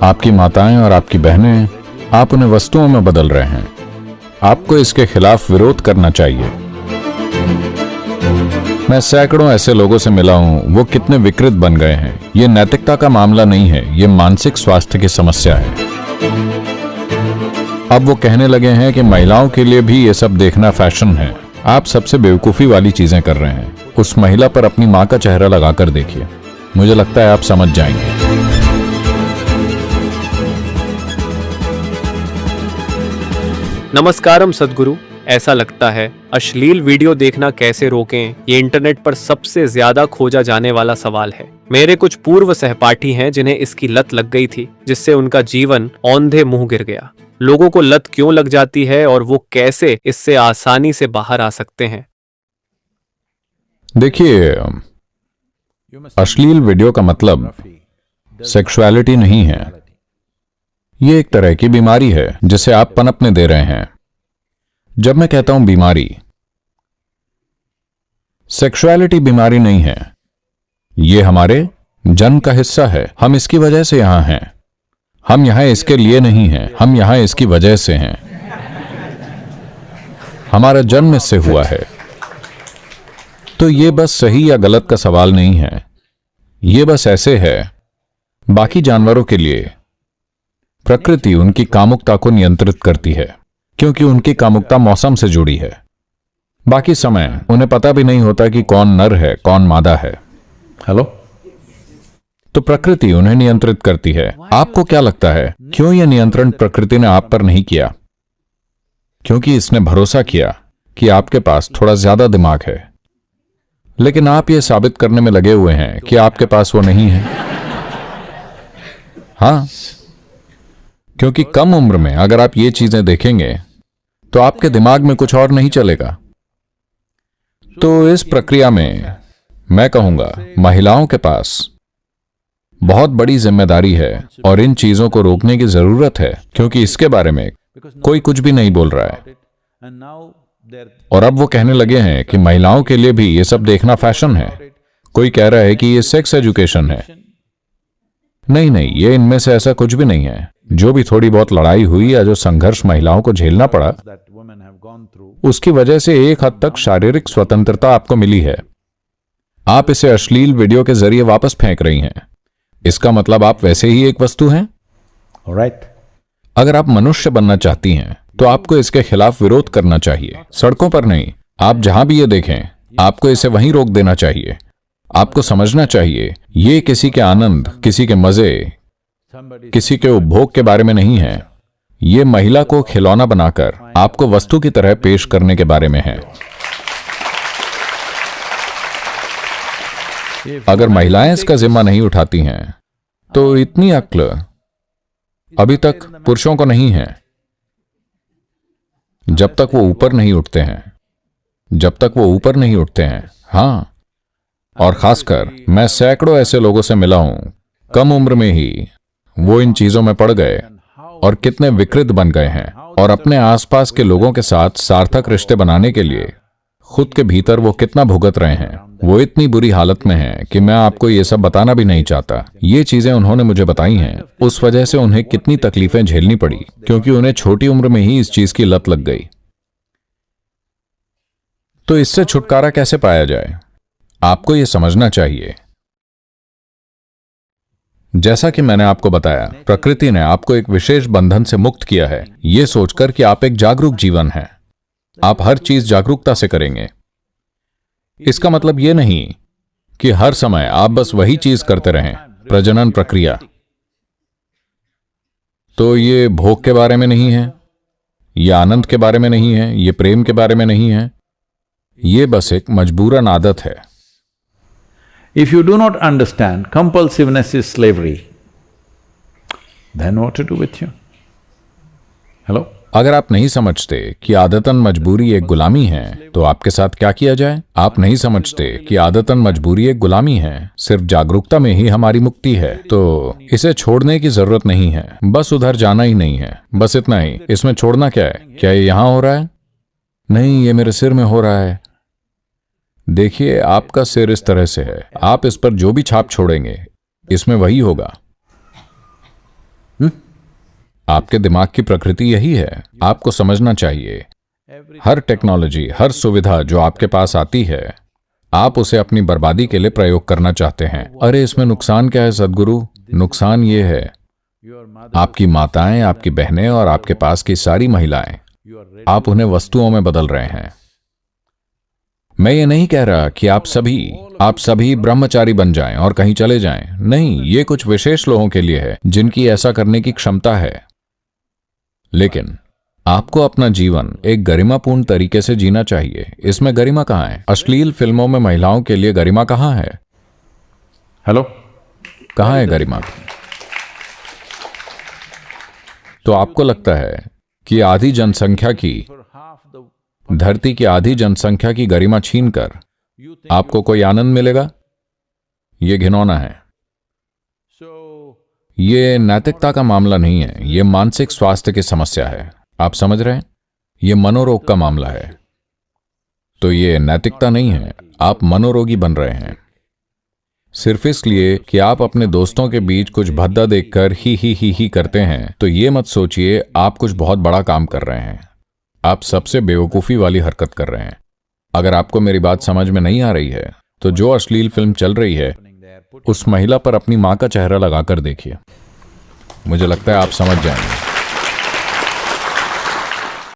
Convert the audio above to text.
आपकी माताएं और आपकी बहनें, आप उन्हें वस्तुओं में बदल रहे हैं। आपको इसके खिलाफ विरोध करना चाहिए। मैं सैकड़ों ऐसे लोगों से मिला हूं, वो कितने विकृत बन गए हैं। ये नैतिकता का मामला नहीं है, ये मानसिक स्वास्थ्य की समस्या है। अब वो कहने लगे हैं कि महिलाओं के लिए भी ये सब देखना फैशन है। आप सबसे बेवकूफी वाली चीजें कर रहे हैं। उस महिला पर अपनी मां का चेहरा लगाकर देखिए, मुझे लगता है आप समझ जाएंगे। नमस्कारम सद्गुरु। ऐसा लगता है अश्लील वीडियो देखना कैसे रोकें, ये इंटरनेट पर सबसे ज्यादा खोजा जाने वाला सवाल है। मेरे कुछ पूर्व सहपाठी हैं जिन्हें इसकी लत लग गई थी, जिससे उनका जीवन औंधे मुंह गिर गया। लोगों को लत क्यों लग जाती है और वो कैसे इससे आसानी से बाहर आ सकते हैं? देखिए, अश्लील वीडियो का मतलब सेक्सुअलिटी नहीं है। ये एक तरह की बीमारी है जिसे आप पनपने दे रहे हैं। जब मैं कहता हूं बीमारी, सेक्सुअलिटी बीमारी नहीं है। ये हमारे जन्म का हिस्सा है। हम इसकी वजह से यहां हैं। हम यहां इसके लिए नहीं हैं, हम यहां इसकी वजह से हैं। हमारा जन्म इससे हुआ है। तो ये बस सही या गलत का सवाल नहीं है। ये बस ऐसे है। बाकी जानवरों के लिए प्रकृति उनकी कामुकता को नियंत्रित करती है, क्योंकि उनकी कामुकता मौसम से जुड़ी है। बाकी समय उन्हें पता भी नहीं होता कि कौन नर है, कौन मादा है। हेलो? तो प्रकृति उन्हें नियंत्रित करती है। आपको क्या लगता है, क्यों यह नियंत्रण प्रकृति ने आप पर नहीं किया? क्योंकि इसने भरोसा किया कि आपके पास थोड़ा ज्यादा दिमाग है। लेकिन आप यह साबित करने में लगे हुए हैं कि आपके पास वो नहीं है। हां, क्योंकि कम उम्र में अगर आप ये चीजें देखेंगे तो आपके दिमाग में कुछ और नहीं चलेगा। तो इस प्रक्रिया में मैं कहूंगा महिलाओं के पास बहुत बड़ी जिम्मेदारी है और इन चीजों को रोकने की जरूरत है, क्योंकि इसके बारे में कोई कुछ भी नहीं बोल रहा है। और अब वो कहने लगे हैं कि महिलाओं के लिए भी ये सब देखना फैशन है। कोई कह रहा है कि ये सेक्स एजुकेशन है। नहीं, ये इनमें से ऐसा कुछ भी नहीं है। जो भी थोड़ी बहुत लड़ाई हुई या जो संघर्ष महिलाओं को झेलना पड़ा, उसकी वजह से एक हद तक शारीरिक स्वतंत्रता आपको मिली है। आप इसे अश्लील वीडियो के जरिए वापस फेंक रही हैं। इसका मतलब आप वैसे ही एक वस्तु हैं। Alright. अगर आप मनुष्य बनना चाहती हैं तो आपको इसके खिलाफ विरोध करना चाहिए। सड़कों पर नहीं, आप जहां भी ये देखें, आपको इसे वहीं रोक देना चाहिए। आपको समझना चाहिए, ये किसी के आनंद, किसी के मजे, किसी के उपभोग के बारे में नहीं है। ये महिला को खिलौना बनाकर आपको वस्तु की तरह पेश करने के बारे में है। अगर महिलाएं इसका जिम्मा नहीं उठाती हैं तो इतनी अक्ल अभी तक पुरुषों को नहीं है। जब तक वो ऊपर नहीं उठते हैं, जब तक वो ऊपर नहीं उठते हैं। हां, और खासकर मैं सैकड़ों ऐसे लोगों से मिला हूं, कम उम्र में ही वो इन चीजों में पड़ गए और कितने विकृत बन गए हैं। और अपने आसपास के लोगों के साथ सार्थक रिश्ते बनाने के लिए खुद के भीतर वो कितना भुगत रहे हैं। वो इतनी बुरी हालत में हैं कि मैं आपको ये सब बताना भी नहीं चाहता। ये चीजें उन्होंने मुझे बताई हैं। उस वजह से उन्हें कितनी तकलीफें झेलनी पड़ी, क्योंकि उन्हें छोटी उम्र में ही इस चीज की लत लग गई। तो इससे छुटकारा कैसे पाया जाए, आपको यह समझना चाहिए। जैसा कि मैंने आपको बताया, प्रकृति ने आपको एक विशेष बंधन से मुक्त किया है, यह सोचकर कि आप एक जागरूक जीवन हैं। आप हर चीज जागरूकता से करेंगे। इसका मतलब यह नहीं कि हर समय आप बस वही चीज करते रहें। प्रजनन प्रक्रिया तो ये भोग के बारे में नहीं है, ये आनंद के बारे में नहीं है, ये प्रेम के बारे में नहीं है। ये बस एक मजबूरन आदत है। If you do not understand compulsiveness is slavery, then what to do with you? Hello? अगर आप नहीं समझते कि आदतन मजबूरी एक गुलामी है तो आपके साथ क्या किया जाए? आप नहीं समझते कि आदतन मजबूरी एक गुलामी है, सिर्फ जागरूकता में ही हमारी मुक्ति है। तो इसे छोड़ने की जरूरत नहीं है, बस उधर जाना ही नहीं है, बस इतना ही। इसमें छोड़ना क्या है? क्या ये यहां हो रहा है? नहीं, ये मेरे सिर में हो रहा है। देखिए, आपका सिर इस तरह से है, आप इस पर जो भी छाप छोड़ेंगे इसमें वही होगा। आपके दिमाग की प्रकृति यही है। आपको समझना चाहिए, हर टेक्नोलॉजी, हर सुविधा जो आपके पास आती है, आप उसे अपनी बर्बादी के लिए प्रयोग करना चाहते हैं। अरे इसमें नुकसान क्या है सद्गुरु? नुकसान ये है, आपकी माताएं, आपकी बहनें और आपके पास की सारी महिलाएं, आप उन्हें वस्तुओं में बदल रहे हैं। मैं ये नहीं कह रहा कि आप सभी ब्रह्मचारी बन जाएं और कहीं चले जाएं। नहीं, ये कुछ विशेष लोगों के लिए है जिनकी ऐसा करने की क्षमता है। लेकिन आपको अपना जीवन एक गरिमापूर्ण तरीके से जीना चाहिए। इसमें गरिमा कहाँ है? अश्लील फिल्मों में महिलाओं के लिए गरिमा कहाँ है? हेलो, कहाँ है गरिमा? तो आपको लगता है कि आधी जनसंख्या की, धरती की आधी जनसंख्या की गरिमा छीनकर आपको कोई आनंद मिलेगा? यह घिनौना है। ये नैतिकता का मामला नहीं है, यह मानसिक स्वास्थ्य की समस्या है। आप समझ रहे हैं? यह मनोरोग का मामला है। तो ये नैतिकता नहीं है, आप मनोरोगी बन रहे हैं सिर्फ इसलिए कि आप अपने दोस्तों के बीच कुछ भद्दा देखकर ही करते हैं। तो ये मत सोचिए आप कुछ बहुत बड़ा काम कर रहे हैं। आप सबसे बेवकूफ़ी वाली हरकत कर रहे हैं। अगर आपको मेरी बात समझ में नहीं आ रही है तो जो अश्लील फिल्म चल रही है उस महिला पर अपनी मां का चेहरा लगाकर देखिए, मुझे लगता है आप समझ जाएंगे।